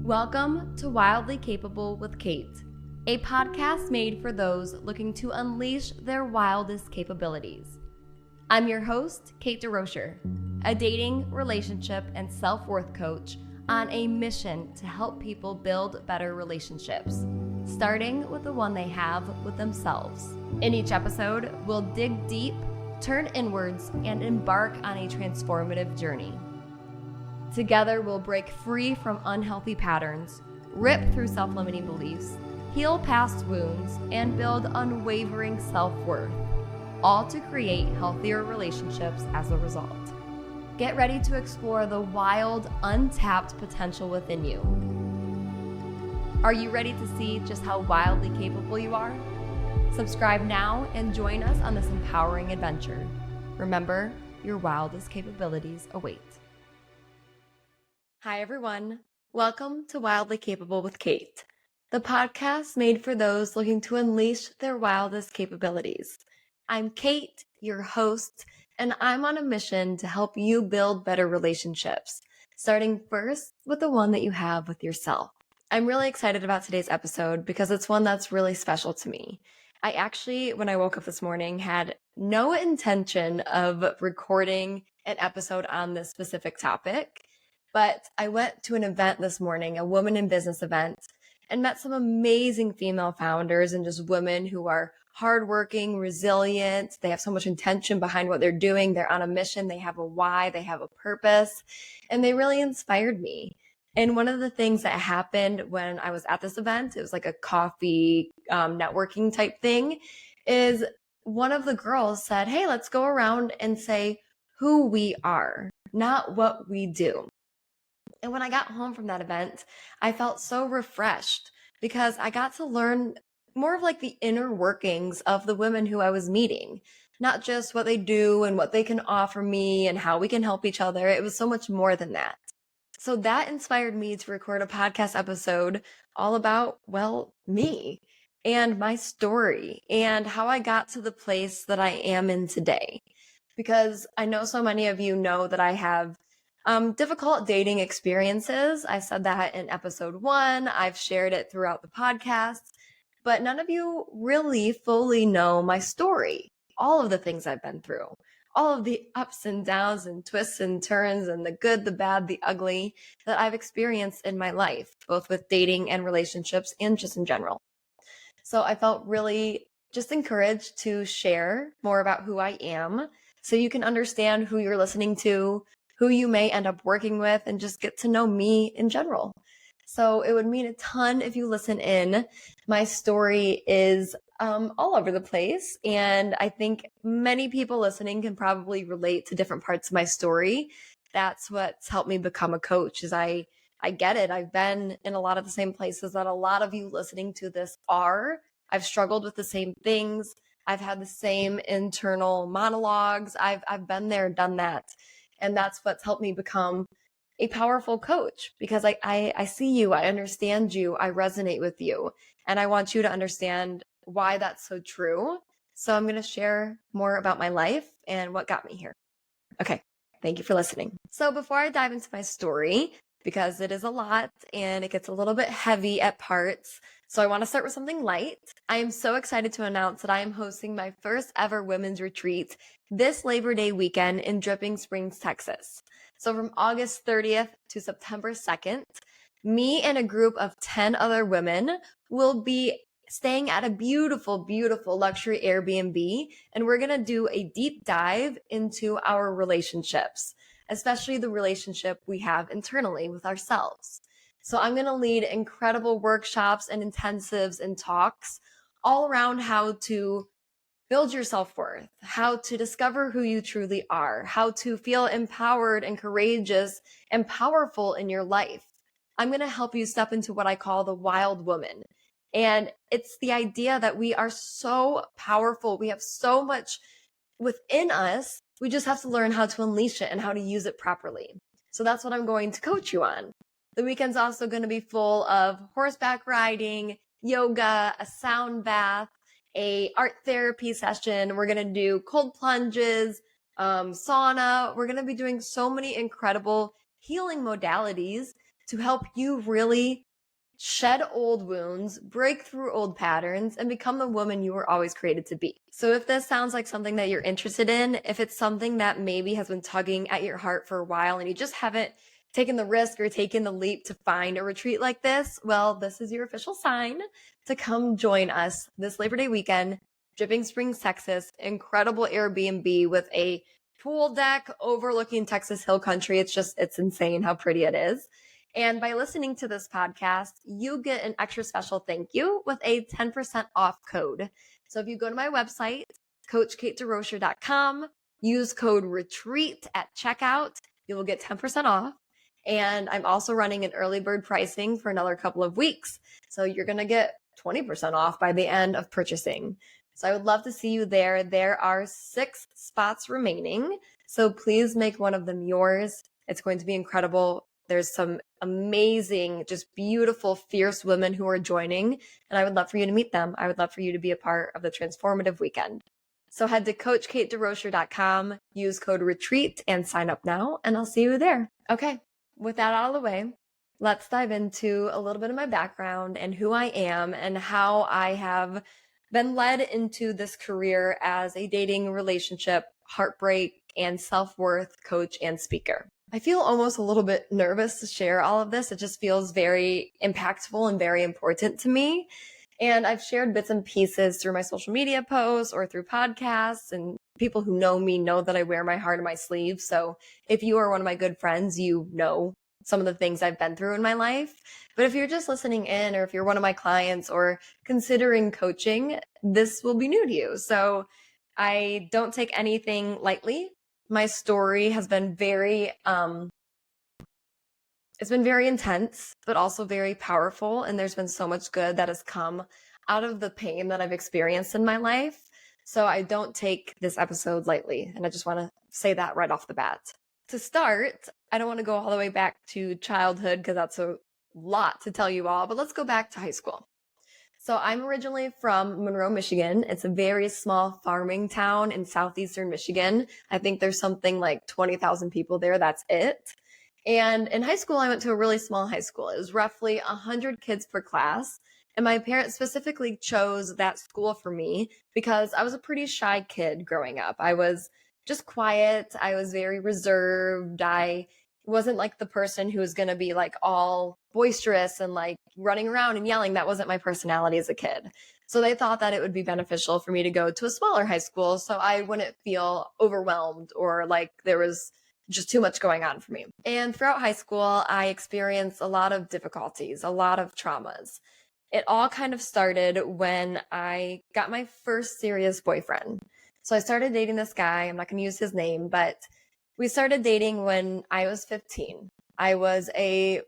Welcome to Wildly Capable with Kate, a podcast made for those looking to unleash their wildest capabilities. I'm your host, Kate DeRocher, a dating, relationship, and self-worth coach on a mission to help people build better relationships, starting with the one they have with themselves. In each episode, we'll dig deep, turn inwards, and embark on a transformative journey. Together, we'll break free from unhealthy patterns, rip through self-limiting beliefs, heal past wounds, and build unwavering self-worth, all to create healthier relationships as a result. Get ready to explore the wild, untapped potential within you. Are you ready to see just how wildly capable you are? Subscribe now and join us on this empowering adventure. Remember, your wildest capabilities await. Hi, everyone. Welcome to Wildly Capable with Kate, the podcast made for those looking to unleash their wildest capabilities. I'm Kate, your host, and I'm on a mission to help you build better relationships, starting first with the one that you have with yourself. I'm really excited about today's episode because it's one that's really special to me. I actually, when I woke up this morning, had no intention of recording an episode on this specific topic. But I went to an event this morning, a women in business event, and met some amazing female founders and just women who are hardworking, resilient. They have so much intention behind what they're doing. They're on a mission. They have a why. They have a purpose. And they really inspired me. And one of the things that happened when I was at this event, it was like a coffee networking type thing, is one of the girls said, hey, let's go around and say who we are, not what we do. And when I got home from that event, I felt so refreshed because I got to learn more of like the inner workings of the women who I was meeting, not just what they do and what they can offer me and how we can help each other. It was so much more than that. So that inspired me to record a podcast episode all about, well, me and my story and how I got to the place that I am in today. Because I know so many of you know that I have difficult dating experiences. I said that in episode 1. I've shared it throughout the podcast, but none of you really fully know my story. All of the things I've been through, all of the ups and downs and twists and turns and the good, the bad, the ugly that I've experienced in my life, both with dating and relationships and just in general. So I felt really just encouraged to share more about who I am so you can understand who you're listening to, who you may end up working with, and just get to know me in general. So it would mean a ton if you listen in. My story is all over the place, and I think many people listening can probably relate to different parts of my story. That's what's helped me become a coach, is I get it. I've been in a lot of the same places that a lot of you listening to this are. I've struggled with the same things. I've had the same internal monologues. I've been there, done that. And that's what's helped me become a powerful coach, because I see you, I understand you, I resonate with you, and I want you to understand why that's so true. So I'm going to share more about my life and what got me here. Okay, thank you for listening. So before I dive into my story, because it is a lot and it gets a little bit heavy at parts, so I want to start with something light. I am so excited to announce that I am hosting my first ever women's retreat this Labor Day weekend in Dripping Springs, Texas. So from August 30th to September 2nd, me and a group of 10 other women will be staying at a beautiful, beautiful luxury Airbnb, and we're going to do a deep dive into our relationships, especially the relationship we have internally with ourselves. So I'm going to lead incredible workshops and intensives and talks all around how to build your self-worth, how to discover who you truly are, how to feel empowered and courageous and powerful in your life. I'm going to help you step into what I call the wild woman. And it's the idea that we are so powerful. We have so much within us. We just have to learn how to unleash it and how to use it properly. So that's what I'm going to coach you on. The weekend's also going to be full of horseback riding, yoga, a sound bath, a art therapy session. We're going to do cold plunges, sauna. We're going to be doing so many incredible healing modalities to help you really shed old wounds, break through old patterns, and become the woman you were always created to be. So if this sounds like something that you're interested in, if it's something that maybe has been tugging at your heart for a while and you just haven't taken the risk or taken the leap to find a retreat like this, well, this is your official sign to come join us this Labor Day weekend, Dripping Springs, Texas, incredible Airbnb with a pool deck overlooking Texas Hill Country. It's insane how pretty it is. And by listening to this podcast, you get an extra special thank you with a 10% off code. So if you go to my website, coachkatederocher.com, use code RETREAT at checkout, you will get 10% off. And I'm also running an early bird pricing for another couple of weeks. So you're going to get 20% off by the end of purchasing. So I would love to see you there. There are 6 spots remaining. So please make one of them yours. It's going to be incredible. There's some amazing, just beautiful, fierce women who are joining, and I would love for you to meet them. I would love for you to be a part of the transformative weekend. So head to coachkatederocher.com, use code RETREAT, and sign up now, and I'll see you there. Okay, with that out of the way, let's dive into a little bit of my background and who I am and how I have been led into this career as a dating, relationship, heartbreak, and self-worth coach and speaker. I feel almost a little bit nervous to share all of this. It just feels very impactful and very important to me. And I've shared bits and pieces through my social media posts or through podcasts, and people who know me know that I wear my heart on my sleeve. So if you are one of my good friends, you know some of the things I've been through in my life. But if you're just listening in, or if you're one of my clients or considering coaching, this will be new to you. So I don't take anything lightly. My story has been it's been very intense, but also very powerful. And there's been so much good that has come out of the pain that I've experienced in my life. So I don't take this episode lightly. And I just want to say that right off the bat. To start, I don't want to go all the way back to childhood because that's a lot to tell you all, but let's go back to high school. So I'm originally from Monroe, Michigan. It's a very small farming town in southeastern Michigan. I think there's something like 20,000 people there. That's it. And in high school, I went to a really small high school. It was roughly 100 kids per class. And my parents specifically chose that school for me because I was a pretty shy kid growing up. I was just quiet. I was very reserved. I wasn't like the person who was going to be like all boisterous and like running around and yelling. That wasn't my personality as a kid. So they thought that it would be beneficial for me to go to a smaller high school so I wouldn't feel overwhelmed or like there was just too much going on for me. And throughout high school, I experienced a lot of difficulties, a lot of traumas. It all kind of started when I got my first serious boyfriend. So I started dating this guy. I'm not going to use his name, but we started dating when I was 15. I was a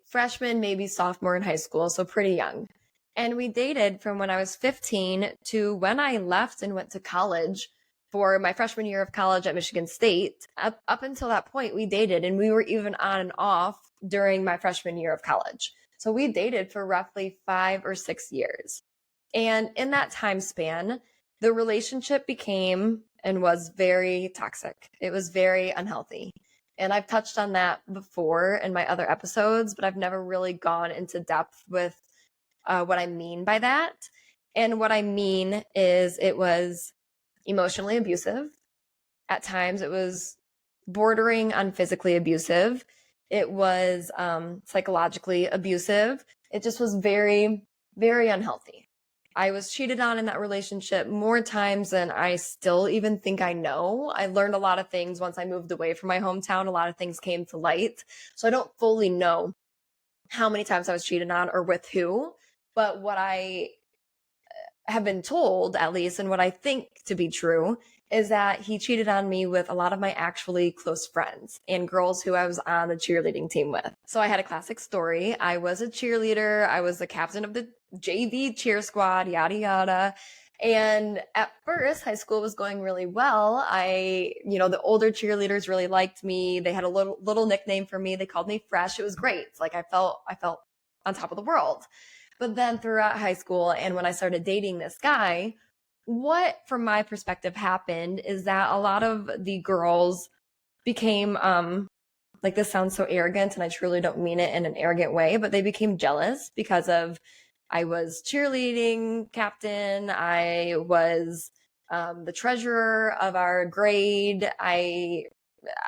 freshman, maybe sophomore in high school, so pretty young. And we dated from when I was 15 to when I left and went to college for my freshman year of college at Michigan State. Up until that point, we dated, and we were even on and off during my freshman year of college. So we dated for roughly 5 or 6 years. And in that time span, the relationship became and was very toxic. It was very unhealthy. And I've touched on that before in my other episodes, but I've never really gone into depth with what I mean by that. And what I mean is it was emotionally abusive. At times, it was bordering on physically abusive. It was psychologically abusive. It just was very, very unhealthy. I was cheated on in that relationship more times than I still even think I know. I learned a lot of things once I moved away from my hometown. A lot of things came to light. So I don't fully know how many times I was cheated on or with who. But what I have been told, at least, and what I think to be true, is that he cheated on me with a lot of my actually close friends and girls who I was on the cheerleading team with. So I had a classic story. I was a cheerleader. I was the captain of the JV cheer squad, yada, yada. And at first, high school was going really well. The older cheerleaders really liked me. They had a little nickname for me. They called me Fresh. It was great. It's like I felt on top of the world. But then throughout high school and when I started dating this guy, what from my perspective happened is that a lot of the girls became like this sounds so arrogant and I truly don't mean it in an arrogant way, but they became jealous because of I was cheerleading captain. I was the treasurer of our grade. I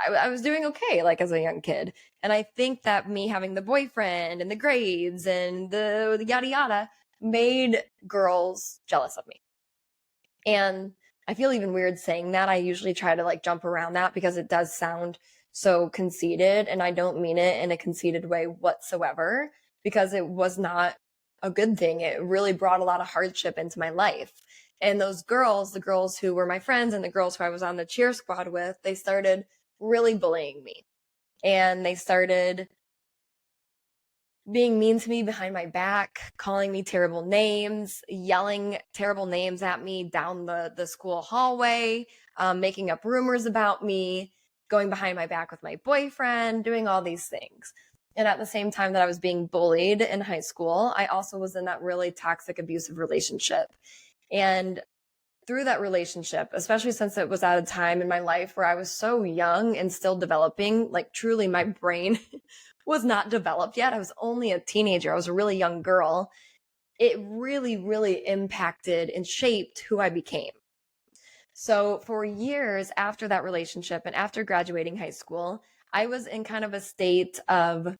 was doing okay, like as a young kid. And I think that me having the boyfriend and the grades and the yada yada made girls jealous of me. And I feel even weird saying that. I usually try to like jump around that because it does sound so conceited, and I don't mean it in a conceited way whatsoever, because it was not a good thing. It really brought a lot of hardship into my life. And those girls, the girls who were my friends and the girls who I was on the cheer squad with, they started really bullying me. And they started being mean to me behind my back, calling me terrible names, yelling terrible names at me down the school hallway, making up rumors about me, going behind my back with my boyfriend, doing all these things. And at the same time that I was being bullied in high school, I also was in that really toxic, abusive relationship. And through that relationship, especially since it was at a time in my life where I was so young and still developing, like truly my brain was not developed yet. I was only a teenager. I was a really young girl. It really, really impacted and shaped who I became. So for years after that relationship and after graduating high school, I was in kind of a state of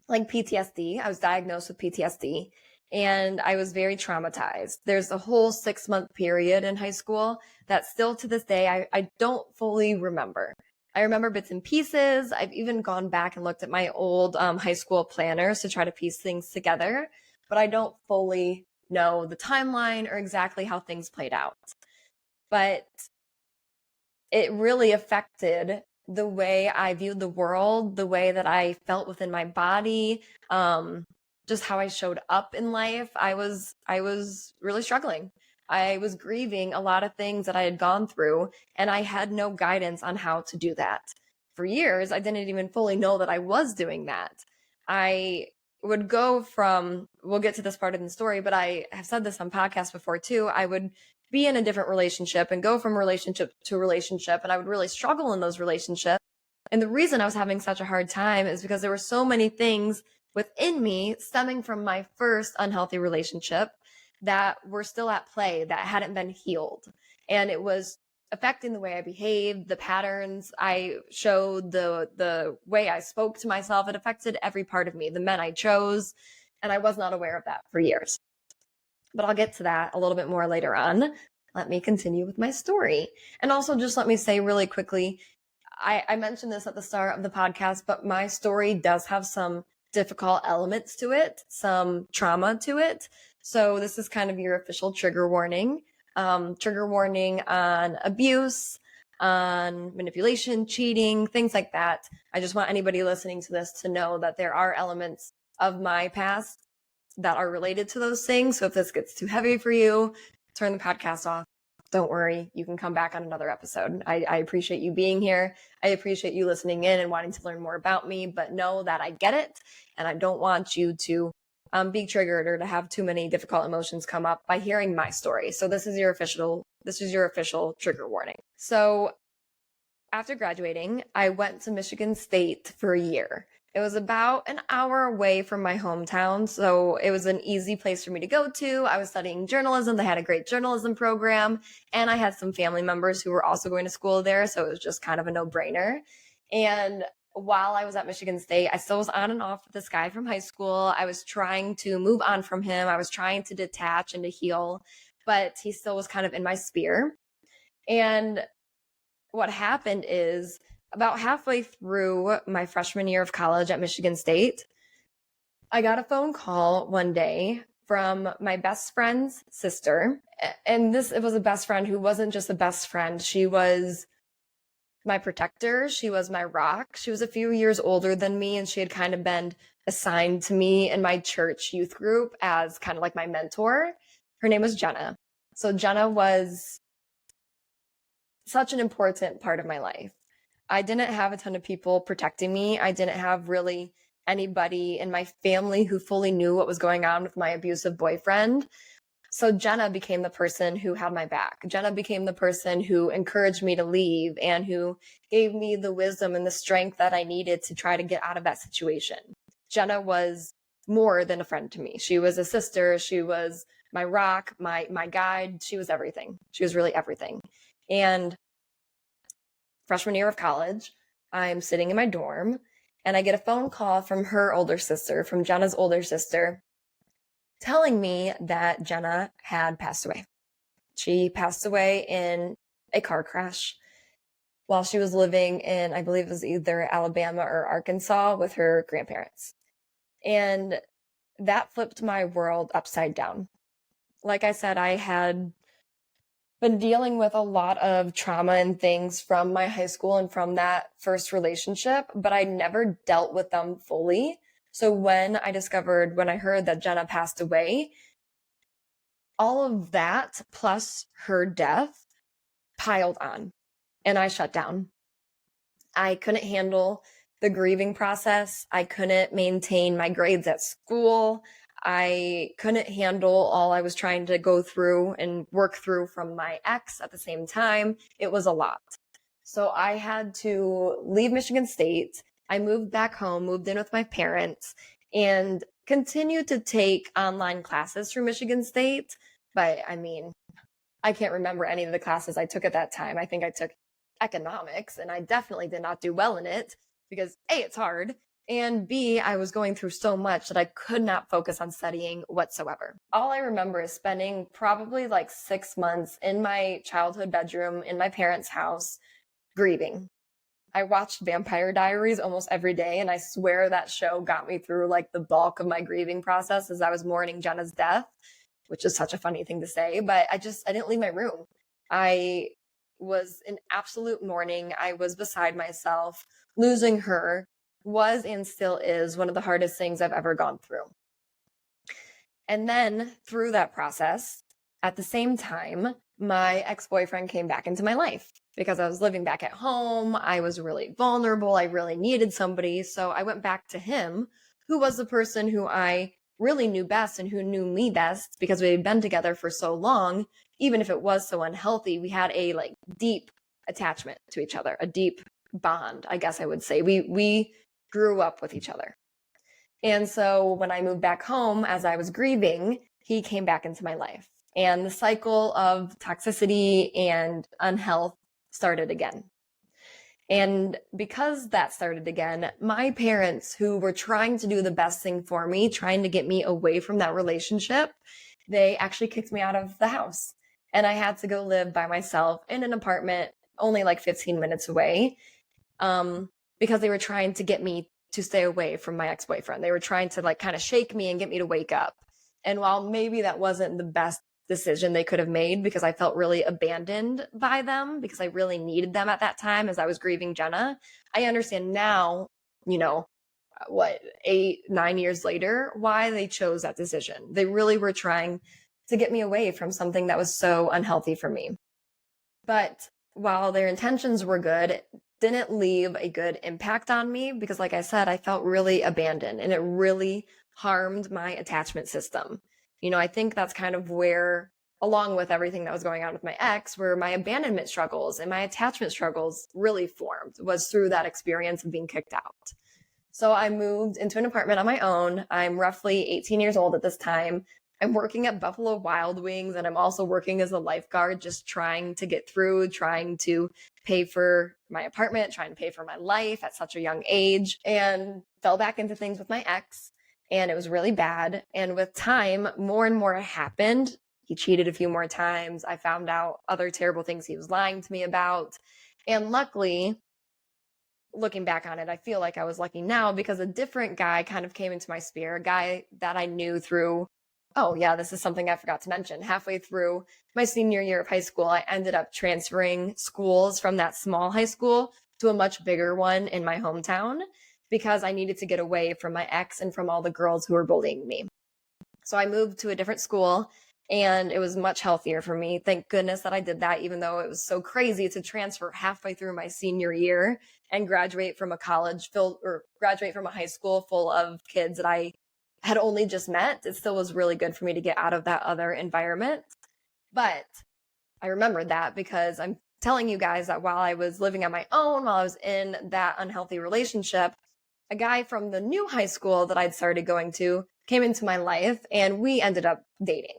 like PTSD. I was diagnosed with PTSD and I was very traumatized. There's a whole 6-month period in high school that still to this day, I don't fully remember. I remember bits and pieces. I've even gone back and looked at my old high school planners to try to piece things together, but I don't fully know the timeline or exactly how things played out. But it really affected the way I viewed the world, the way that I felt within my body, just how I showed up in life. I was really struggling. I was grieving a lot of things that I had gone through, and I had no guidance on how to do that. For years, I didn't even fully know that I was doing that. I would go from, we'll get to this part of the story, but I have said this on podcasts before too. I would be in a different relationship and go from relationship to relationship, and I would really struggle in those relationships. And the reason I was having such a hard time is because there were so many things within me stemming from my first unhealthy relationship that were still at play, that hadn't been healed. And it was affecting the way I behaved, the patterns I showed, the way I spoke to myself. It affected every part of me, the men I chose, and I was not aware of that for years. But I'll get to that a little bit more later on. Let me continue with my story. And also just let me say really quickly, I mentioned this at the start of the podcast, but my story does have some difficult elements to it, some trauma to it. So this is kind of your official trigger warning on abuse, on manipulation, cheating, things like that. I just want anybody listening to this to know that there are elements of my past that are related to those things. So if this gets too heavy for you, turn the podcast off. Don't worry, you can come back on another episode. I appreciate you being here. I appreciate you listening in and wanting to learn more about me, but know that I get it, and I don't want you to be triggered or to have too many difficult emotions come up by hearing my story. So this is your official trigger warning. So after graduating, I went to Michigan State for a year. It was about an hour away from my hometown, so it was an easy place for me to go to. I was studying journalism. They had a great journalism program, and I had some family members who were also going to school there, so it was just kind of a no-brainer. And while I was at Michigan State, I still was on and off with this guy from high school. I was trying to move on from him. I was trying to detach and to heal, but he still was kind of in my sphere. And what happened is about halfway through my freshman year of college at Michigan State, I got a phone call one day from my best friend's sister. And it was a best friend who wasn't just a best friend. She was my protector. She was my rock. She was a few years older than me, and she had kind of been assigned to me in my church youth group as kind of like my mentor. Her name was Jenna. So Jenna was such an important part of my life. I didn't have a ton of people protecting me. I didn't have really anybody in my family who fully knew what was going on with my abusive boyfriend. So Jenna became the person who had my back. Jenna became the person who encouraged me to leave and who gave me the wisdom and the strength that I needed to try to get out of that situation. Jenna was more than a friend to me. She was a sister. She was my rock, my guide. She was everything. She was really everything. And freshman year of college, I'm sitting in my dorm and I get a phone call from her older sister, from Jenna's older sister, telling me that Jenna had passed away. She passed away in a car crash while she was living in, I believe it was either Alabama or Arkansas with her grandparents. And that flipped my world upside down. Like I said, I had been dealing with a lot of trauma and things from my high school and from that first relationship, but I never dealt with them fully. So when I heard that Jenna passed away, all of that plus her death piled on and I shut down. I couldn't handle the grieving process. I couldn't maintain my grades at school. I couldn't handle all I was trying to go through and work through from my ex at the same time. It was a lot. So I had to leave Michigan State. I moved back home, moved in with my parents, and continued to take online classes through Michigan State. But I mean, I can't remember any of the classes I took at that time. I think I took economics, and I definitely did not do well in it because A, it's hard, and B, I was going through so much that I could not focus on studying whatsoever. All I remember is spending probably like 6 months in my childhood bedroom in my parents' house grieving. I watched Vampire Diaries almost every day, and I swear that show got me through like the bulk of my grieving process as I was mourning Jenna's death, which is such a funny thing to say, but I didn't leave my room. I was in absolute mourning. I was beside myself. Losing her was and still is one of the hardest things I've ever gone through. And then through that process, at the same time, my ex-boyfriend came back into my life because I was living back at home. I was really vulnerable. I really needed somebody. So I went back to him, who was the person who I really knew best and who knew me best because we had been together for so long. Even if it was so unhealthy, we had a like deep attachment to each other, a deep bond, I guess I would say. We grew up with each other. And so when I moved back home, as I was grieving, he came back into my life. And the cycle of toxicity and unhealth started again. And because that started again, my parents, who were trying to do the best thing for me, trying to get me away from that relationship, they actually kicked me out of the house. And I had to go live by myself in an apartment only like 15 minutes away, because they were trying to get me to stay away from my ex-boyfriend. They were trying to like kind of shake me and get me to wake up. And while maybe that wasn't the best decision they could have made because I felt really abandoned by them because I really needed them at that time as I was grieving Jenna, I understand now, you know, what, 8-9 years later, why they chose that decision. They really were trying to get me away from something that was so unhealthy for me. But while their intentions were good, it didn't leave a good impact on me because, like I said, I felt really abandoned and it really harmed my attachment system. You know, I think that's kind of where, along with everything that was going on with my ex, where my abandonment struggles and my attachment struggles really formed, was through that experience of being kicked out. So I moved into an apartment on my own. I'm roughly 18 years old at this time. I'm working at Buffalo Wild Wings and I'm also working as a lifeguard, just trying to get through, trying to pay for my apartment, trying to pay for my life at such a young age, and fell back into things with my ex. And it was really bad. And with time, more and more happened. He cheated a few more times. I found out other terrible things he was lying to me about. And luckily, looking back on it, I feel like I was lucky now because a different guy kind of came into my sphere, a guy that I knew through, oh yeah, this is something I forgot to mention. Halfway through my senior year of high school, I ended up transferring schools from that small high school to a much bigger one in my hometown because I needed to get away from my ex and from all the girls who were bullying me. So I moved to a different school and it was much healthier for me. Thank goodness that I did that, even though it was so crazy to transfer halfway through my senior year and graduate from a high school full of kids that I had only just met, it still was really good for me to get out of that other environment. But I remembered that because I'm telling you guys that while I was living on my own, while I was in that unhealthy relationship, a guy from the new high school that I'd started going to came into my life and we ended up dating.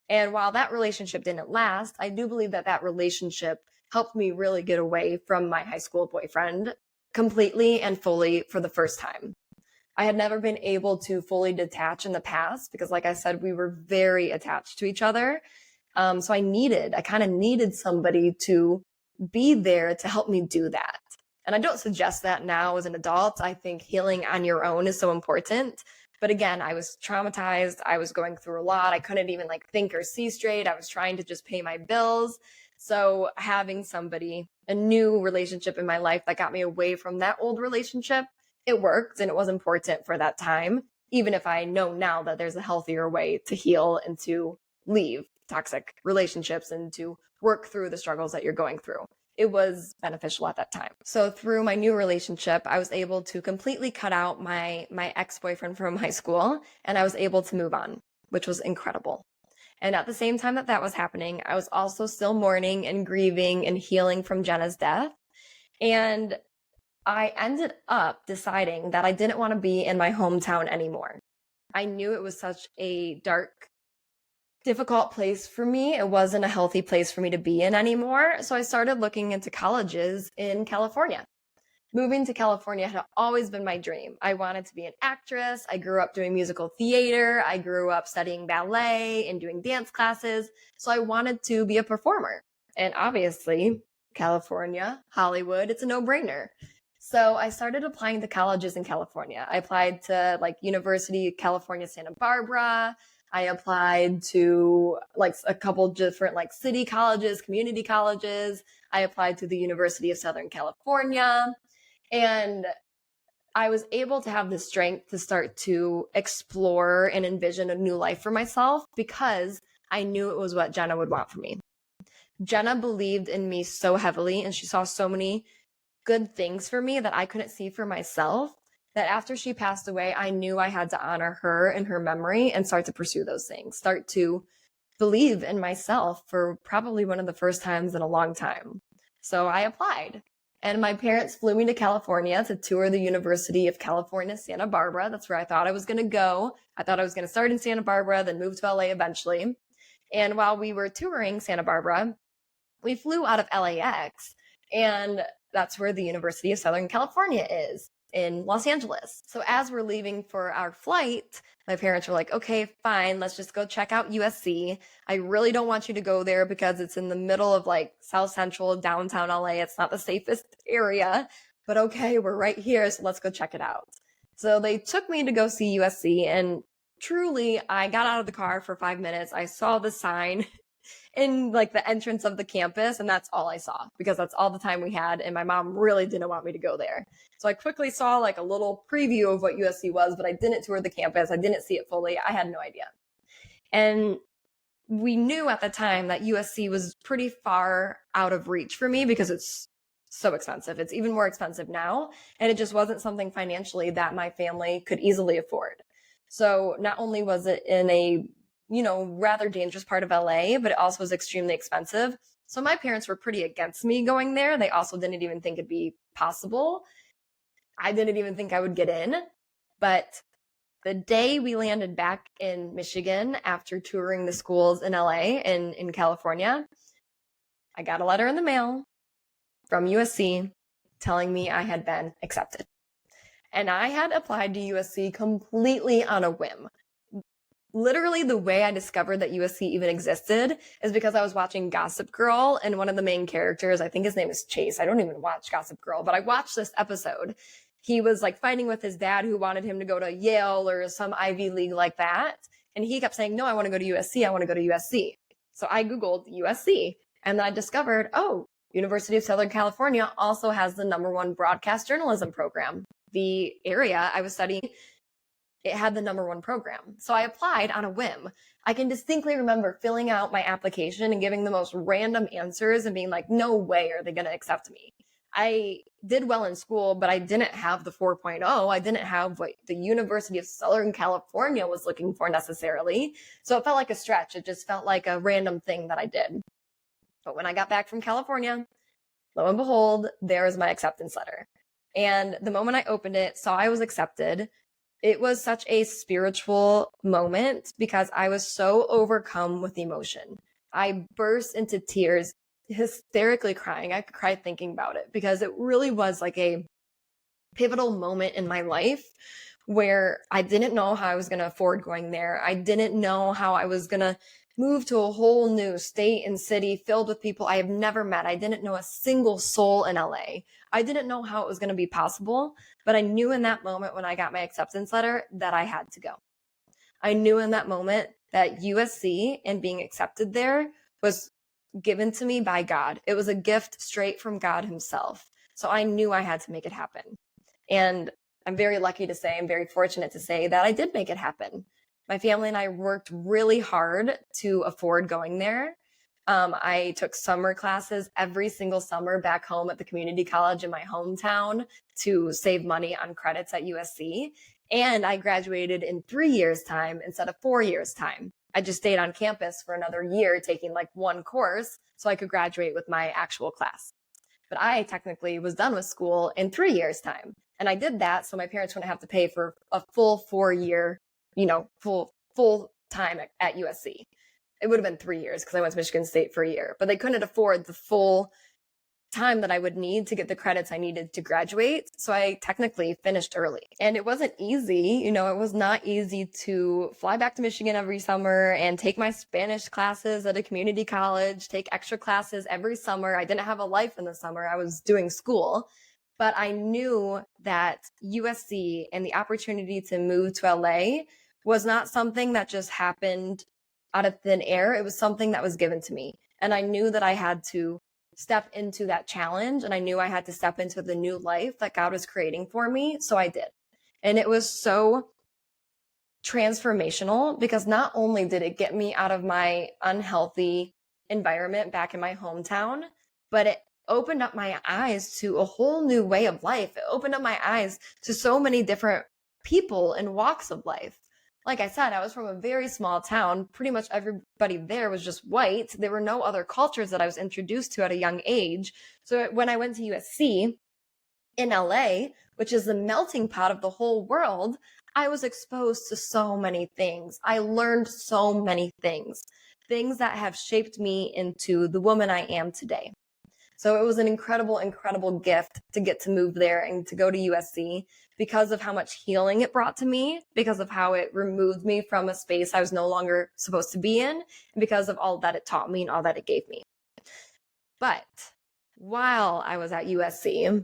And while that relationship didn't last, I do believe that that relationship helped me really get away from my high school boyfriend completely and fully for the first time. I had never been able to fully detach in the past because, like I said, we were very attached to each other. So I kind of needed somebody to be there to help me do that. And I don't suggest that now as an adult. I think healing on your own is so important. But again, I was traumatized. I was going through a lot. I couldn't even like think or see straight. I was trying to just pay my bills. So having somebody, a new relationship in my life that got me away from that old relationship, it worked and it was important for that time, even if I know now that there's a healthier way to heal and to leave toxic relationships and to work through the struggles that you're going through. It was beneficial at that time. So through my new relationship, I was able to completely cut out my ex-boyfriend from high school, and I was able to move on, which was incredible. And at the same time that that was happening, I was also still mourning and grieving and healing from Jenna's death. And I ended up deciding that I didn't want to be in my hometown anymore. I knew it was such a dark, difficult place for me. It wasn't a healthy place for me to be in anymore. So I started looking into colleges in California. Moving to California had always been my dream. I wanted to be an actress. I grew up doing musical theater. I grew up studying ballet and doing dance classes. So I wanted to be a performer. And obviously, California, Hollywood, it's a no-brainer. So I started applying to colleges in California. I applied to like University of California, Santa Barbara. I applied to like a couple different like city colleges, community colleges. I applied to the University of Southern California. And I was able to have the strength to start to explore and envision a new life for myself because I knew it was what Jenna would want for me. Jenna believed in me so heavily and she saw so many good things for me that I couldn't see for myself, that after she passed away, I knew I had to honor her and her memory and start to pursue those things, start to believe in myself for probably one of the first times in a long time. So I applied. And my parents flew me to California to tour the University of California, Santa Barbara. That's where I thought I was going to go. I thought I was going to start in Santa Barbara, then move to LA eventually. And while we were touring Santa Barbara, we flew out of LAX, and that's where the University of Southern California is in Los Angeles. So as we're leaving for our flight, my parents were like, okay, fine, let's just go check out USC. I really don't want you to go there because it's in the middle of like South Central, downtown LA. It's not the safest area, but okay, we're right here, so let's go check it out. So they took me to go see USC, and truly, I got out of the car for 5 minutes. I saw the sign in like the entrance of the campus, and that's all I saw because that's all the time we had, and my mom really didn't want me to go there. So I quickly saw like a little preview of what USC was, but I didn't tour the campus. I didn't see it fully. I had no idea. And we knew at the time that USC was pretty far out of reach for me because it's so expensive. It's even more expensive now, and it just wasn't something financially that my family could easily afford. So not only was it in a rather dangerous part of LA, but it also was extremely expensive. So my parents were pretty against me going there. They also didn't even think it'd be possible. I didn't even think I would get in. But the day we landed back in Michigan after touring the schools in LA and in California, I got a letter in the mail from USC telling me I had been accepted. And I had applied to USC completely on a whim. Literally, the way I discovered that USC even existed is because I was watching Gossip Girl, and one of the main characters, I think his name is Chase. I don't even watch Gossip Girl, but I watched this episode. He was like fighting with his dad who wanted him to go to Yale or some Ivy League like that. And he kept saying, no, I want to go to USC. I want to go to USC. So I Googled USC, and then I discovered, oh, University of Southern California also has the #1 broadcast journalism program. The area I was studying, it had the #1 program. So I applied on a whim. I can distinctly remember filling out my application and giving the most random answers and being like, no way are they going to accept me. I did well in school, but I didn't have the 4.0. I didn't have what the University of Southern California was looking for necessarily. So it felt like a stretch. It just felt like a random thing that I did. But when I got back from California, lo and behold, there is my acceptance letter. And the moment I opened it, saw I was accepted, it was such a spiritual moment because I was so overcome with emotion. I burst into tears, hysterically crying. I could cry thinking about it because it really was like a pivotal moment in my life where I didn't know how I was going to afford going there. I didn't know how I was going to move to a whole new state and city filled with people I have never met. I didn't know a single soul in LA. I didn't know how it was going to be possible, but I knew in that moment when I got my acceptance letter that I had to go. I knew in that moment that USC and being accepted there was given to me by God. It was a gift straight from God himself. So I knew I had to make it happen. And I'm very lucky to say, I'm very fortunate to say that I did make it happen. My family and I worked really hard to afford going there. I took summer classes every single summer back home at the community college in my hometown to save money on credits at USC. And I graduated in 3 years' time instead of 4 years' time. I just stayed on campus for another year, taking like one course so I could graduate with my actual class. But I technically was done with school in 3 years' time. And I did that so my parents wouldn't have to pay for a full 4 year, full time at USC. It would have been 3 years because I went to Michigan State for a year, but they couldn't afford the full time that I would need to get the credits I needed to graduate. So I technically finished early. And it wasn't easy. It was not easy to fly back to Michigan every summer and take my Spanish classes at a community college, take extra classes every summer. I didn't have a life in the summer. I was doing school. But I knew that USC and the opportunity to move to LA was not something that just happened out of thin air. It was something that was given to me. And I knew that I had to step into that challenge, and I knew I had to step into the new life that God was creating for me. So I did. And it was so transformational because not only did it get me out of my unhealthy environment back in my hometown, but it opened up my eyes to a whole new way of life. It opened up my eyes to so many different people and walks of life. Like I said, I was from a very small town. Pretty much everybody there was just white. There were no other cultures that I was introduced to at a young age. So when I went to USC in LA, which is the melting pot of the whole world, I was exposed to so many things. I learned so many things that have shaped me into the woman I am today. So it was an incredible, incredible gift to get to move there and to go to USC because of how much healing it brought to me, because of how it removed me from a space I was no longer supposed to be in, and because of all that it taught me and all that it gave me. But while I was at USC,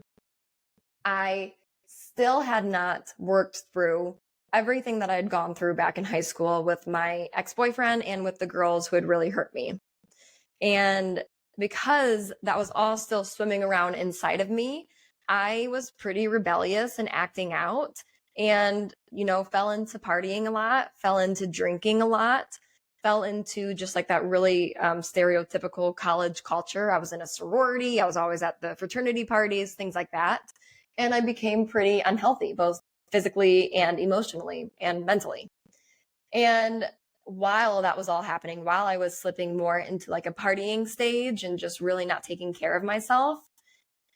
I still had not worked through everything that I had gone through back in high school with my ex-boyfriend and with the girls who had really hurt me. And because that was all still swimming around inside of me, I was pretty rebellious and acting out and, fell into partying a lot, fell into drinking a lot, fell into just like that really stereotypical college culture. I was in a sorority. I was always at the fraternity parties, things like that. And I became pretty unhealthy, both physically and emotionally and mentally. And while that was all happening, while I was slipping more into like a partying stage and just really not taking care of myself,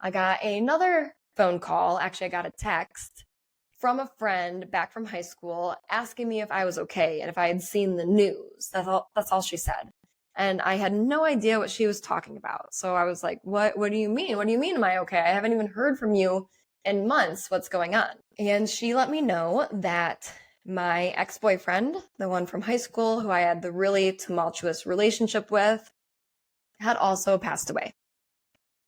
I got another phone call. Actually, I got a text from a friend back from high school asking me if I was okay and if I had seen the news. That's all she said. And I had no idea what she was talking about. So I was like, what do you mean? What do you mean am I okay? I haven't even heard from you in months. What's going on? And she let me know that my ex-boyfriend, the one from high school who I had the really tumultuous relationship with, had also passed away.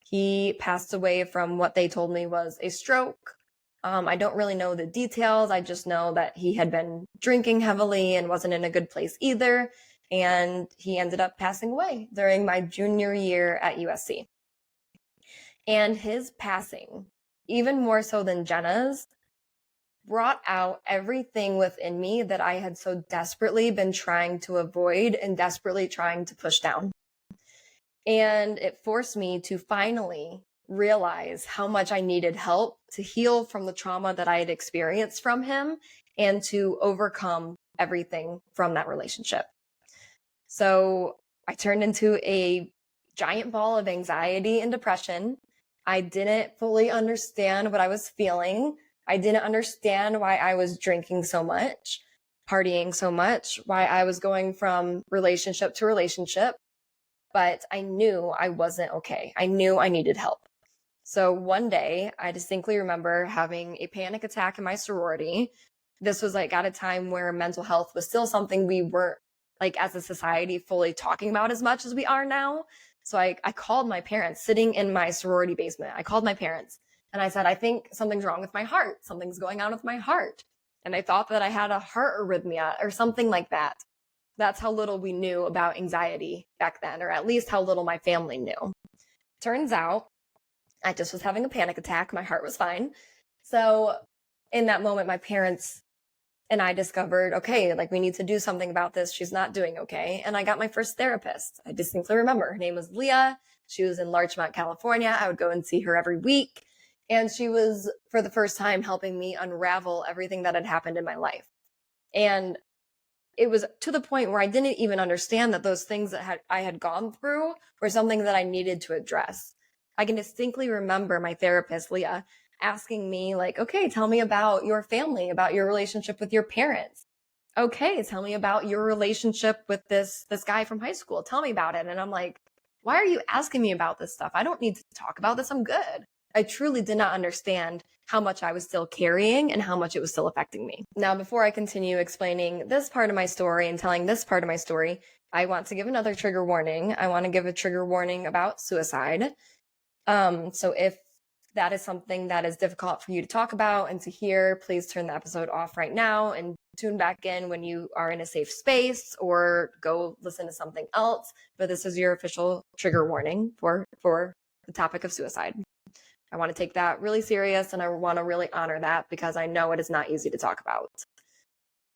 He passed away from what they told me was a stroke. I don't really know the details. I just know that he had been drinking heavily and wasn't in a good place either. And he ended up passing away during my junior year at USC. And his passing, even more so than Jenna's, brought out everything within me that I had so desperately been trying to avoid and desperately trying to push down. And it forced me to finally realize how much I needed help to heal from the trauma that I had experienced from him and to overcome everything from that relationship. So I turned into a giant ball of anxiety and depression. I didn't fully understand what I was feeling. I didn't understand why I was drinking so much, partying so much, why I was going from relationship to relationship. But I knew I wasn't okay. I knew I needed help. So one day, I distinctly remember having a panic attack in my sorority. This was like at a time where mental health was still something we weren't, like, as a society, fully talking about as much as we are now. So I called my parents sitting in my sorority basement. I called my parents and I said, I think something's wrong with my heart. Something's going on with my heart. And I thought that I had a heart arrhythmia or something like that. That's how little we knew about anxiety back then, or at least how little my family knew. Turns out I just was having a panic attack. My heart was fine. So in that moment, my parents and I discovered, okay, like, we need to do something about this. She's not doing okay. And I got my first therapist. I distinctly remember her name was Leah. She was in Larchmont, California. I would go and see her every week. And she was, for the first time, helping me unravel everything that had happened in my life. And it was to the point where I didn't even understand that those things that I had gone through were something that I needed to address. I can distinctly remember my therapist, Leah, asking me, like, okay, tell me about your family, about your relationship with your parents. Okay, tell me about your relationship with this guy from high school. Tell me about it. And I'm like, why are you asking me about this stuff? I don't need to talk about this. I'm good. I truly did not understand how much I was still carrying and how much it was still affecting me. Now, before I continue explaining this part of my story and telling this part of my story, I want to give another trigger warning. I want to give a trigger warning about suicide. So if that is something that is difficult for you to talk about and to hear, please turn the episode off right now and tune back in when you are in a safe space, or go listen to something else. But this is your official trigger warning for the topic of suicide. I want to take that really serious, and I want to really honor that because I know it is not easy to talk about.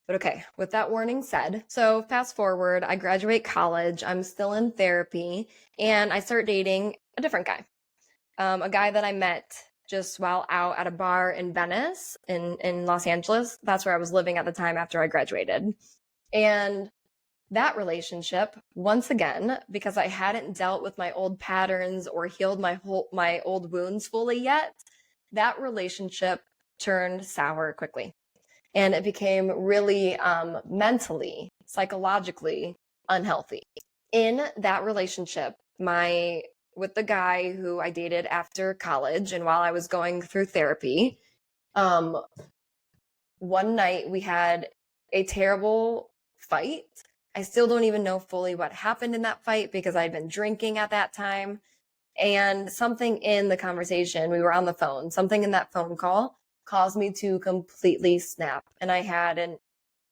But okay, with that warning said, so fast forward, I graduate college, I'm still in therapy, and I start dating a different guy. A guy that I met just while out at a bar in Venice in Los Angeles. That's where I was living at the time after I graduated. And that relationship, once again, because I hadn't dealt with my old patterns or healed my old wounds fully yet, that relationship turned sour quickly. And it became really mentally, psychologically unhealthy. In that relationship, with the guy who I dated after college and while I was going through therapy, one night we had a terrible fight. I still don't even know fully what happened in that fight because I'd been drinking at that time. And something in the conversation, we were on the phone, something in that phone call caused me to completely snap. And I had an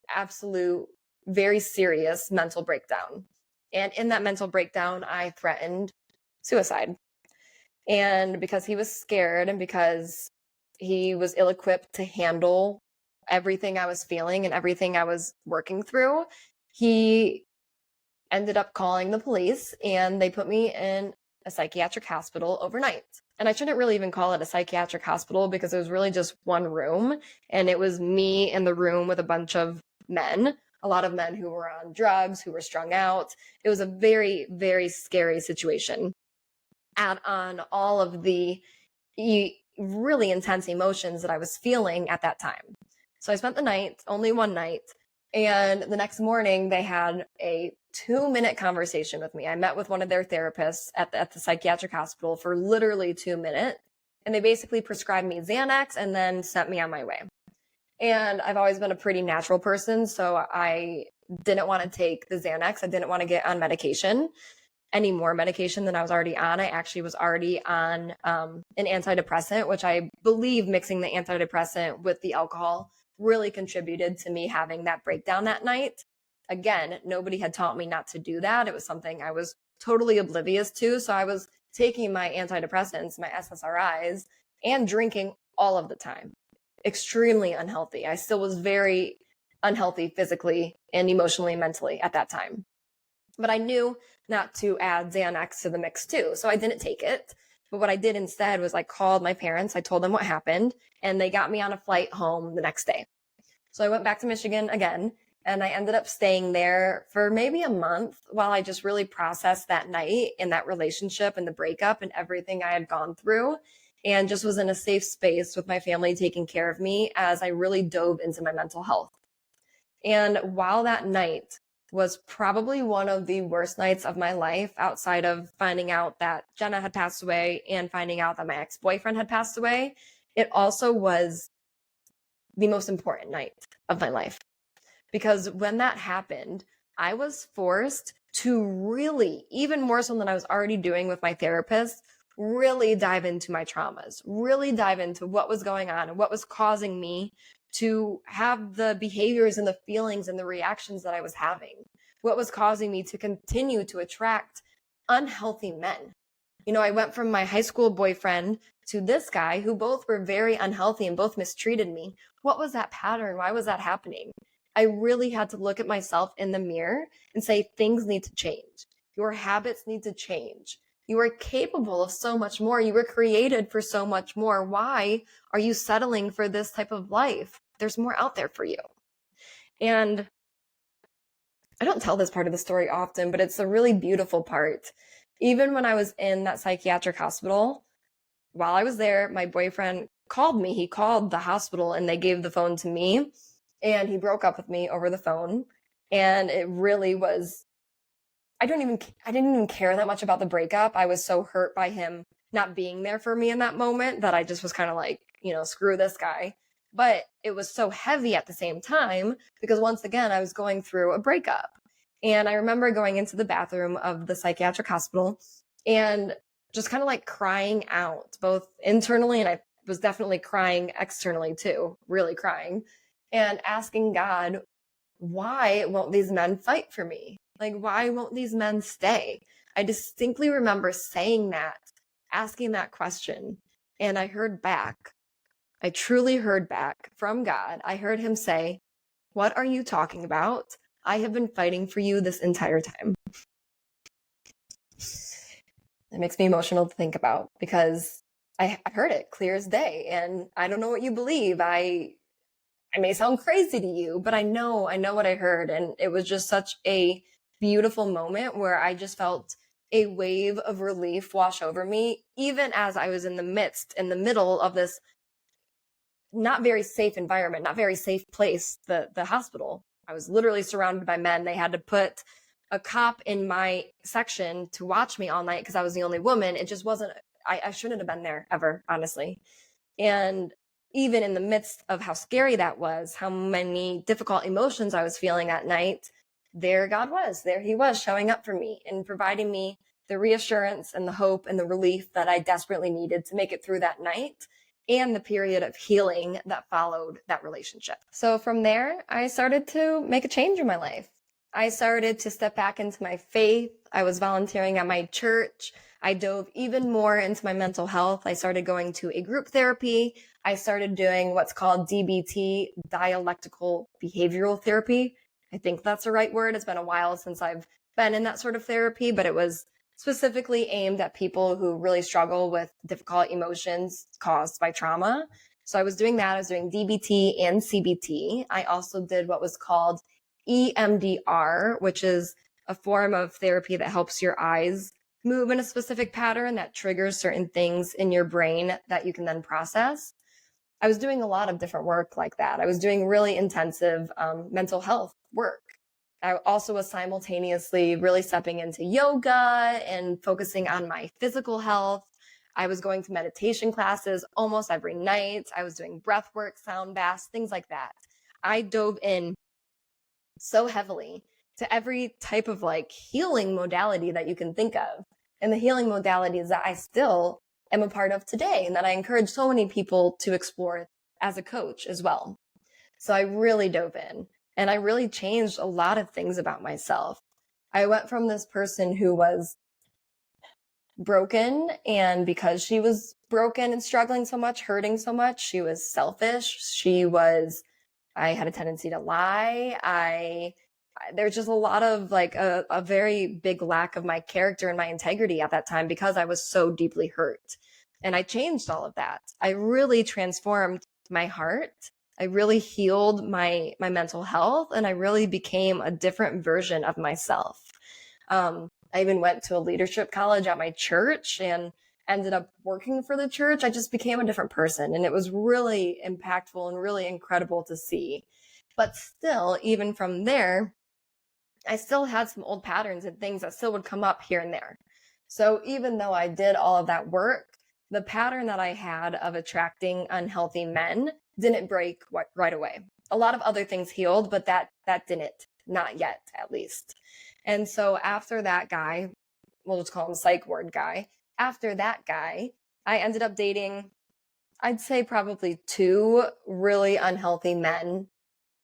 absolute, very serious mental breakdown. And in that mental breakdown, I threatened suicide. And because he was scared and because he was ill-equipped to handle everything I was feeling and everything I was working through, he ended up calling the police, and they put me in a psychiatric hospital overnight. And I shouldn't really even call it a psychiatric hospital because it was really just one room, and it was me in the room with a bunch of men, a lot of men who were on drugs, who were strung out. It was a very, very scary situation. Add on all of the really intense emotions that I was feeling at that time. So I spent the night, only one night, and the next morning they had a 2-minute conversation with me. I met with one of their therapists at the psychiatric hospital for literally 2 minutes, and they basically prescribed me Xanax and then sent me on my way. And I've always been a pretty natural person, so I didn't want to take the Xanax. I didn't want to get on medication, any more medication than I was already on. I actually was already on an antidepressant, which I believe mixing the antidepressant with the alcohol really contributed to me having that breakdown that night. Again, nobody had taught me not to do that. It was something I was totally oblivious to. So I was taking my antidepressants, my SSRIs, and drinking all of the time. Extremely unhealthy. I still was very unhealthy physically and emotionally and mentally at that time. But I knew not to add Xanax to the mix too, so I didn't take it. But what I did instead was I called my parents, I told them what happened, and they got me on a flight home the next day. So I went back to Michigan again, and I ended up staying there for maybe a month while I just really processed that night and that relationship and the breakup and everything I had gone through, and just was in a safe space with my family taking care of me as I really dove into my mental health. And while that night was probably one of the worst nights of my life, outside of finding out that Jenna had passed away and finding out that my ex-boyfriend had passed away, it also was the most important night of my life. Because when that happened, I was forced to really, even more so than I was already doing with my therapist, really dive into my traumas, really dive into what was going on and what was causing me to have the behaviors and the feelings and the reactions that I was having, what was causing me to continue to attract unhealthy men. You know, I went from my high school boyfriend to this guy who both were very unhealthy and both mistreated me. What was that pattern? Why was that happening? I really had to look at myself in the mirror and say, things need to change. Your habits need to change. You are capable of so much more. You were created for so much more. Why are you settling for this type of life? There's more out there for you. And I don't tell this part of the story often, but it's a really beautiful part. Even when I was in that psychiatric hospital, while I was there, my boyfriend called me. He called the hospital and they gave the phone to me, and he broke up with me over the phone. And it really was, I didn't even care that much about the breakup. I was so hurt by him not being there for me in that moment that I just was kind of like, screw this guy. But it was so heavy at the same time because once again, I was going through a breakup. And I remember going into the bathroom of the psychiatric hospital and just kind of like crying out, both internally, and I was definitely crying externally too, really crying, and asking God, why won't these men fight for me? Like, why won't these men stay? I distinctly remember saying that, asking that question, and I heard back. I truly heard back from God. I heard him say, "What are you talking about? I have been fighting for you this entire time." It makes me emotional to think about because I heard it clear as day, and I don't know what you believe. I may sound crazy to you, but I know what I heard. And it was just such a beautiful moment where I just felt a wave of relief wash over me, even as I was in the middle of this not very safe environment, not very safe place, the hospital. I was literally surrounded by men. They had to put a cop in my section to watch me all night because I was the only woman. It just wasn't, I shouldn't have been there ever, honestly. And even in the midst of how scary that was, how many difficult emotions I was feeling that night, there God was. There he was showing up for me and providing me the reassurance and the hope and the relief that I desperately needed to make it through that night and the period of healing that followed that relationship. So from there, I started to make a change in my life. I started to step back into my faith. I was volunteering at my church. I dove even more into my mental health. I started going to a group therapy. I started doing what's called DBT, dialectical behavioral therapy. I think that's the right word. It's been a while since I've been in that sort of therapy, but it was specifically aimed at people who really struggle with difficult emotions caused by trauma. So I was doing that. I was doing DBT and CBT. I also did what was called EMDR, which is a form of therapy that helps your eyes move in a specific pattern that triggers certain things in your brain that you can then process. I was doing a lot of different work like that. I was doing really intensive mental health work. I also was simultaneously really stepping into yoga and focusing on my physical health. I was going to meditation classes almost every night. I was doing breath work, sound baths, things like that. I dove in so heavily to every type of like healing modality that you can think of. And the healing modalities that I still am a part of today and that I encourage so many people to explore as a coach as well. So I really dove in and I really changed a lot of things about myself. I went from this person who was broken, and because she was broken and struggling so much, hurting so much, she was selfish. I had a tendency to lie. I there's just a lot of like a very big lack of my character and my integrity at that time because I was so deeply hurt. And I changed all of that. I really transformed my heart. I really healed my mental health, and I really became a different version of myself. I even went to a leadership college at my church and ended up working for the church. I just became a different person, and it was really impactful and really incredible to see. But still, even from there, I still had some old patterns and things that still would come up here and there. So even though I did all of that work, the pattern that I had of attracting unhealthy men didn't break right away. A lot of other things healed, but that didn't, not yet, at least. And so after that guy, we'll just call him psych ward guy. After that guy, I ended up dating, I'd say probably 2 really unhealthy men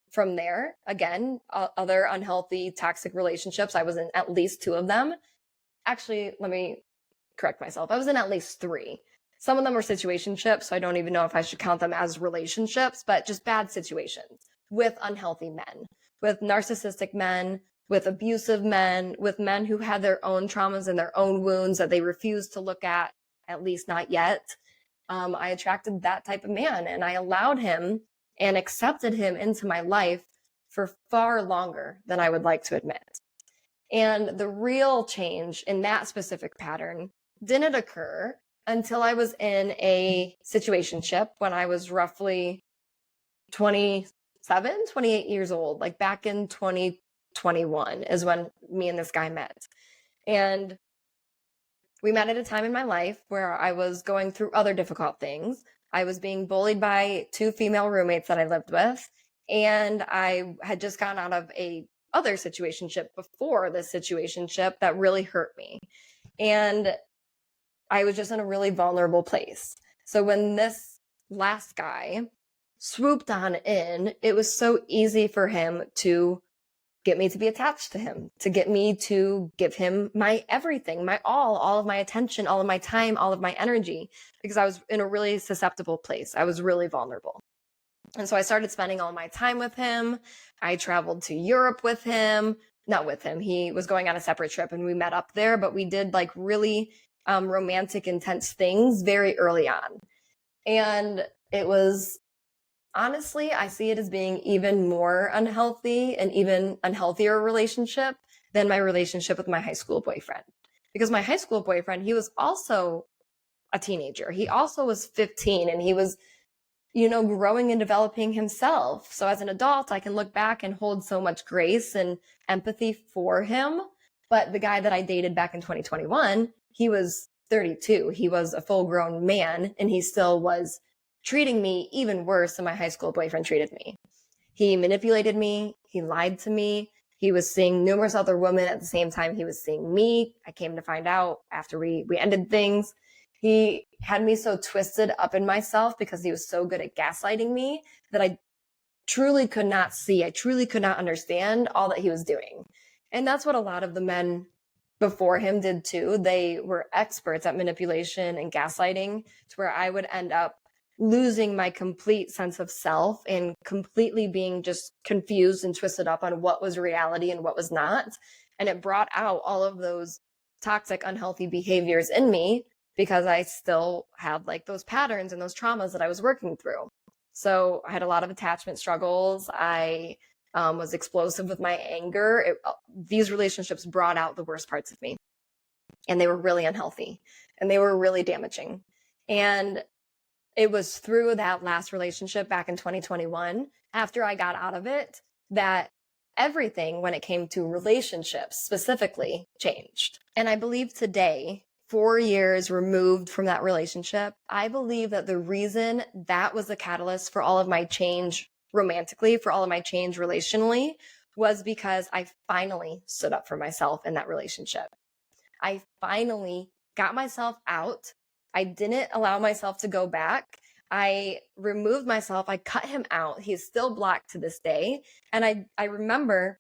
from there. Again, other unhealthy, toxic relationships. I was in at least 2 of them. Actually, let me correct myself. I was in at least 3. Some of them were situationships, so I don't even know if I should count them as relationships, but just bad situations with unhealthy men, with narcissistic men, with abusive men, with men who had their own traumas and their own wounds that they refused to look at least not yet. I attracted that type of man, and I allowed him and accepted him into my life for far longer than I would like to admit. And the real change in that specific pattern didn't occur until I was in a situationship when I was roughly 27, 28 years old, like back in 2021 is when me and this guy met. And we met at a time in my life where I was going through other difficult things. I was being bullied by 2 female roommates that I lived with, and I had just gotten out of a other situationship before this situationship that really hurt me. And I was just in a really vulnerable place. So when this last guy swooped on in, it was so easy for him to get me to be attached to him, to get me to give him my everything, my all of my attention, all of my time, all of my energy, because I was in a really susceptible place. I was really vulnerable. And so I started spending all my time with him. I traveled to Europe with him, not with him. He was going on a separate trip and we met up there, but we did like really romantic, intense things very early on. And it was, honestly, I see it as being even more unhealthy and even unhealthier relationship than my relationship with my high school boyfriend. Because my high school boyfriend, he was also a teenager. He also was 15 and he was, growing and developing himself. So as an adult, I can look back and hold so much grace and empathy for him. But the guy that I dated back in 2021, he was 32. He was a full grown man and he still was treating me even worse than my high school boyfriend treated me. He manipulated me. He lied to me. He was seeing numerous other women at the same time he was seeing me. I came to find out after we ended things. He had me so twisted up in myself because he was so good at gaslighting me that I truly could not see. I truly could not understand all that he was doing. And that's what a lot of the men before him did too. They were experts at manipulation and gaslighting to where I would end up losing my complete sense of self and completely being just confused and twisted up on what was reality and what was not. And it brought out all of those toxic, unhealthy behaviors in me because I still had like those patterns and those traumas that I was working through. So I had a lot of attachment struggles. I was explosive with my anger. These relationships brought out the worst parts of me, and they were really unhealthy and they were really damaging. And it was through that last relationship back in 2021, after I got out of it, that everything when it came to relationships specifically changed. And I believe today, 4 years removed from that relationship, I believe that the reason that was the catalyst for all of my change romantically, for all of my change relationally, was because I finally stood up for myself in that relationship. I finally got myself out. I didn't allow myself to go back. I removed myself. I cut him out. He's still blocked to this day. And I remember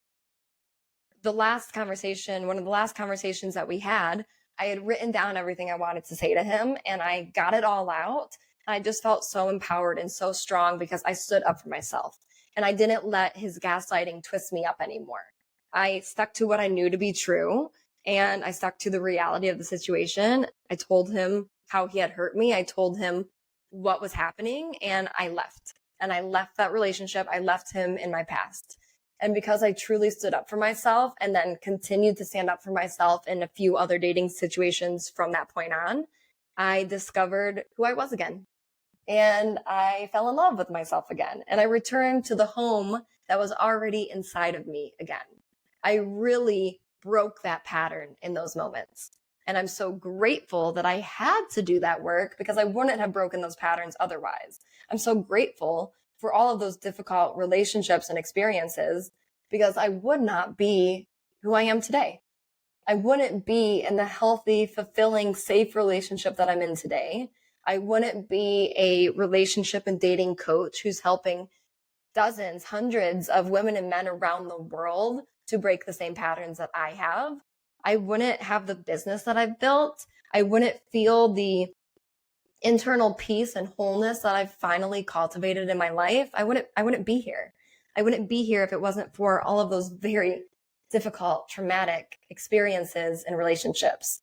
the last conversation, one of the last conversations that we had, I had written down everything I wanted to say to him and I got it all out. I just felt so empowered and so strong because I stood up for myself and I didn't let his gaslighting twist me up anymore. I stuck to what I knew to be true, and I stuck to the reality of the situation. I told him how he had hurt me. I told him what was happening, and I left. And I left that relationship. I left him in my past. And because I truly stood up for myself and then continued to stand up for myself in a few other dating situations from that point on, I discovered who I was again. And I fell in love with myself again. And I returned to the home that was already inside of me again. I really broke that pattern in those moments. And I'm so grateful that I had to do that work because I wouldn't have broken those patterns otherwise. I'm so grateful for all of those difficult relationships and experiences because I would not be who I am today. I wouldn't be in the healthy, fulfilling, safe relationship that I'm in today. I wouldn't be a relationship and dating coach who's helping dozens, hundreds of women and men around the world to break the same patterns that I have. I wouldn't have the business that I've built. I wouldn't feel the internal peace and wholeness that I've finally cultivated in my life. I wouldn't be here. I wouldn't be here if it wasn't for all of those very difficult, traumatic experiences and relationships.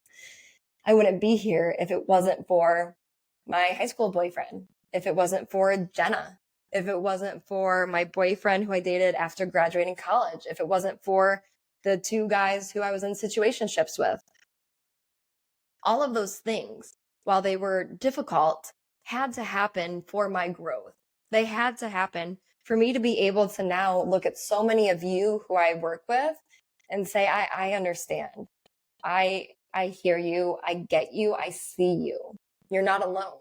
I wouldn't be here if it wasn't for my high school boyfriend, if it wasn't for Jenna, if it wasn't for my boyfriend who I dated after graduating college, if it wasn't for the two guys who I was in situationships with. All of those things, while they were difficult, had to happen for my growth. They had to happen for me to be able to now look at so many of you who I work with and say, I understand. I hear you. I get you. I see you. You're not alone.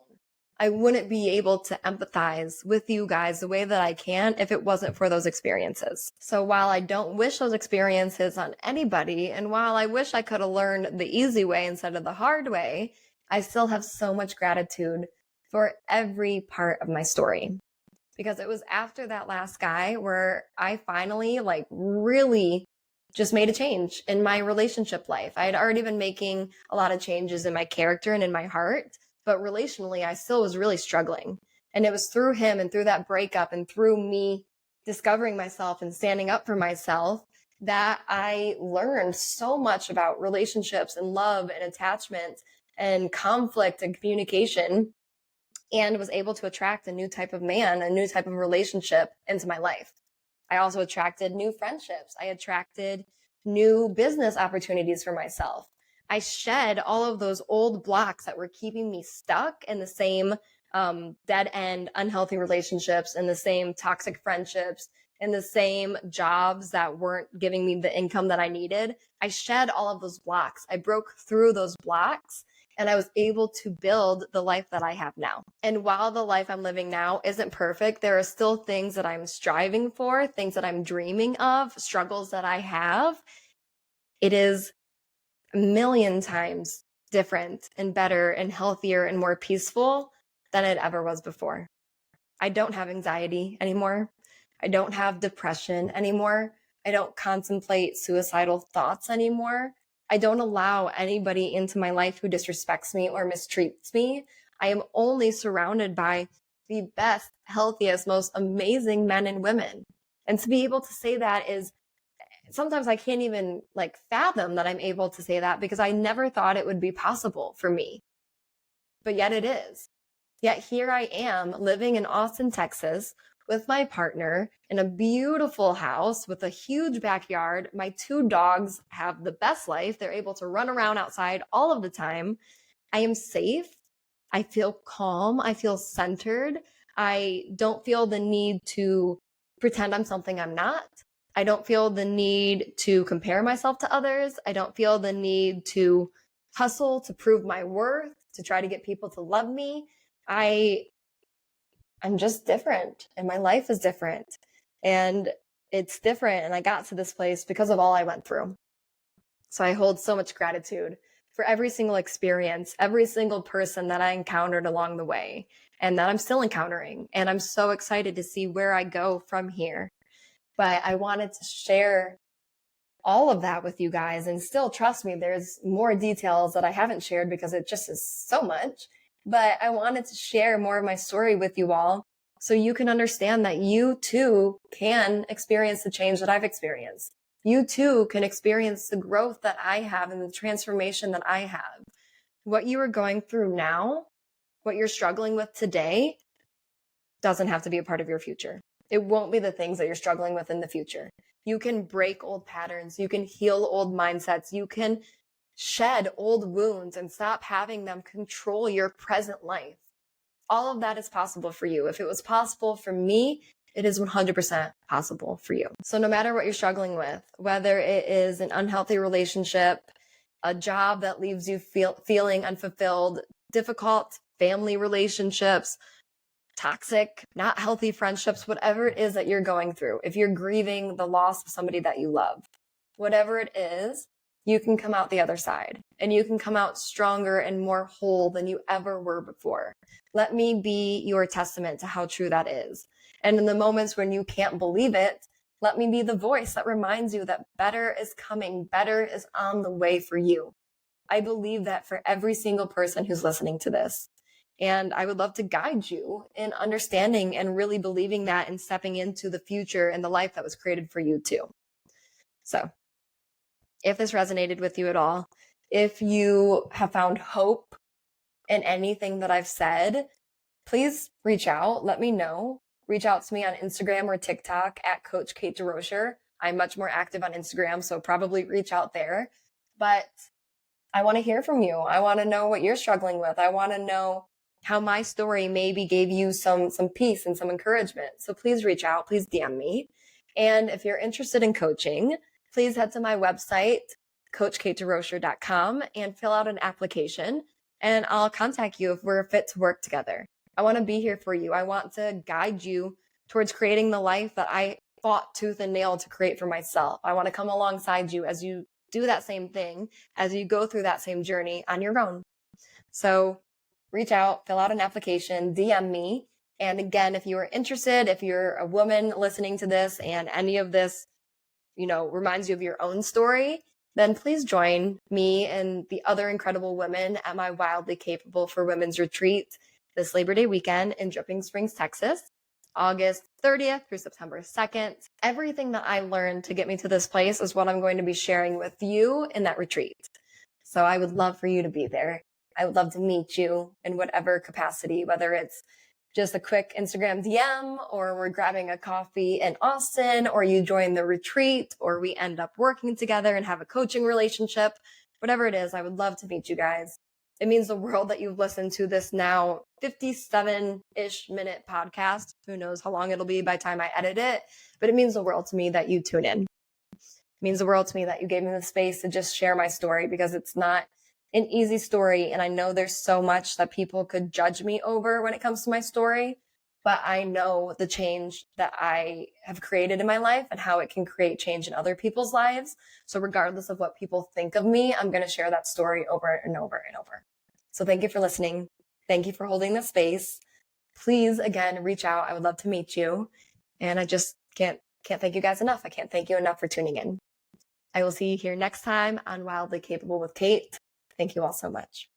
I wouldn't be able to empathize with you guys the way that I can if it wasn't for those experiences. So while I don't wish those experiences on anybody, and while I wish I could have learned the easy way instead of the hard way, I still have so much gratitude for every part of my story. Because it was after that last guy where I finally really just made a change in my relationship life. I had already been making a lot of changes in my character and in my heart, but relationally, I still was really struggling. And it was through him and through that breakup and through me discovering myself and standing up for myself that I learned so much about relationships and love and attachment and conflict and communication, and was able to attract a new type of man, a new type of relationship into my life. I also attracted new friendships. I attracted new business opportunities for myself. I shed all of those old blocks that were keeping me stuck in the same dead end, unhealthy relationships, in the same toxic friendships, in the same jobs that weren't giving me the income that I needed. I shed all of those blocks. I broke through those blocks and I was able to build the life that I have now. And while the life I'm living now isn't perfect, there are still things that I'm striving for, things that I'm dreaming of, struggles that I have. It is a million times different and better and healthier and more peaceful than it ever was before. I don't have anxiety anymore. I don't have depression anymore. I don't contemplate suicidal thoughts anymore. I don't allow anybody into my life who disrespects me or mistreats me. I am only surrounded by the best, healthiest, most amazing men and women. And to be able to say that is, sometimes I can't even fathom that I'm able to say that because I never thought it would be possible for me. But yet it is. Yet here I am living in Austin, Texas with my partner in a beautiful house with a huge backyard. My two dogs have the best life. They're able to run around outside all of the time. I am safe. I feel calm. I feel centered. I don't feel the need to pretend I'm something I'm not. I don't feel the need to compare myself to others. I don't feel the need to hustle to prove my worth, to try to get people to love me. I'm just different and my life is different and it's different. And I got to this place because of all I went through. So I hold so much gratitude for every single experience, every single person that I encountered along the way and that I'm still encountering. And I'm so excited to see where I go from here. But I wanted to share all of that with you guys, and still trust me, there's more details that I haven't shared because it just is so much. But I wanted to share more of my story with you all so you can understand that you too can experience the change that I've experienced. you too can experience the growth that I have and the transformation that I have. What you are going through now, what you're struggling with today, doesn't have to be a part of your future. It won't be the things that you're struggling with in the future. You can break old patterns. You can heal old mindsets. You can shed old wounds and stop having them control your present life. All of that is possible for you. If it was possible for me, it is 100% possible for you. So no matter what you're struggling with, whether it is an unhealthy relationship, a job that leaves you feeling unfulfilled, difficult family relationships, toxic, not healthy friendships, whatever it is that you're going through, if you're grieving the loss of somebody that you love, whatever it is, you can come out the other side and you can come out stronger and more whole than you ever were before. Let me be your testament to how true that is. And in the moments when you can't believe it, let me be the voice that reminds you that better is coming, better is on the way for you. I believe that for every single person who's listening to this. And I would love to guide you in understanding and really believing that and stepping into the future and the life that was created for you too. So if this resonated with you at all, if you have found hope in anything that I've said, please reach out. Let me know. Reach out to me on Instagram or TikTok at Coach Kate DeRocher. I'm much more active on Instagram, so probably reach out there. But I want to hear from you. I want to know what you're struggling with. I want to know how my story maybe gave you some peace and some encouragement. So please reach out, please DM me. And if you're interested in coaching, please head to my website, coachkatederocher.com, and fill out an application, and I'll contact you if we're fit to work together. I want to be here for you. I want to guide you towards creating the life that I fought tooth and nail to create for myself. I want to come alongside you as you do that same thing, as you go through that same journey on your own. So reach out, fill out an application, DM me. And again, if you are interested, if you're a woman listening to this and any of this, reminds you of your own story, then please join me and the other incredible women at my Wildly Capable for Women's Retreat this Labor Day weekend in Dripping Springs, Texas, August 30th through September 2nd. Everything that I learned to get me to this place is what I'm going to be sharing with you in that retreat. So I would love for you to be there. I would love to meet you in whatever capacity, whether it's just a quick Instagram DM, or we're grabbing a coffee in Austin, or you join the retreat, or we end up working together and have a coaching relationship. Whatever it is, I would love to meet you guys. It means the world that you've listened to this now 57-ish minute podcast. Who knows how long it'll be by the time I edit it, but it means the world to me that you tune in. It means the world to me that you gave me the space to just share my story, because it's not an easy story. And I know there's so much that people could judge me over when it comes to my story, but I know the change that I have created in my life and how it can create change in other people's lives. So regardless of what people think of me, I'm going to share that story over and over and over. So thank you for listening. Thank you for holding the space. Please, again, reach out. I would love to meet you. And I just can't thank you guys enough. I can't thank you enough for tuning in. I will see you here next time on Wildly Capable with Kate. Thank you all so much.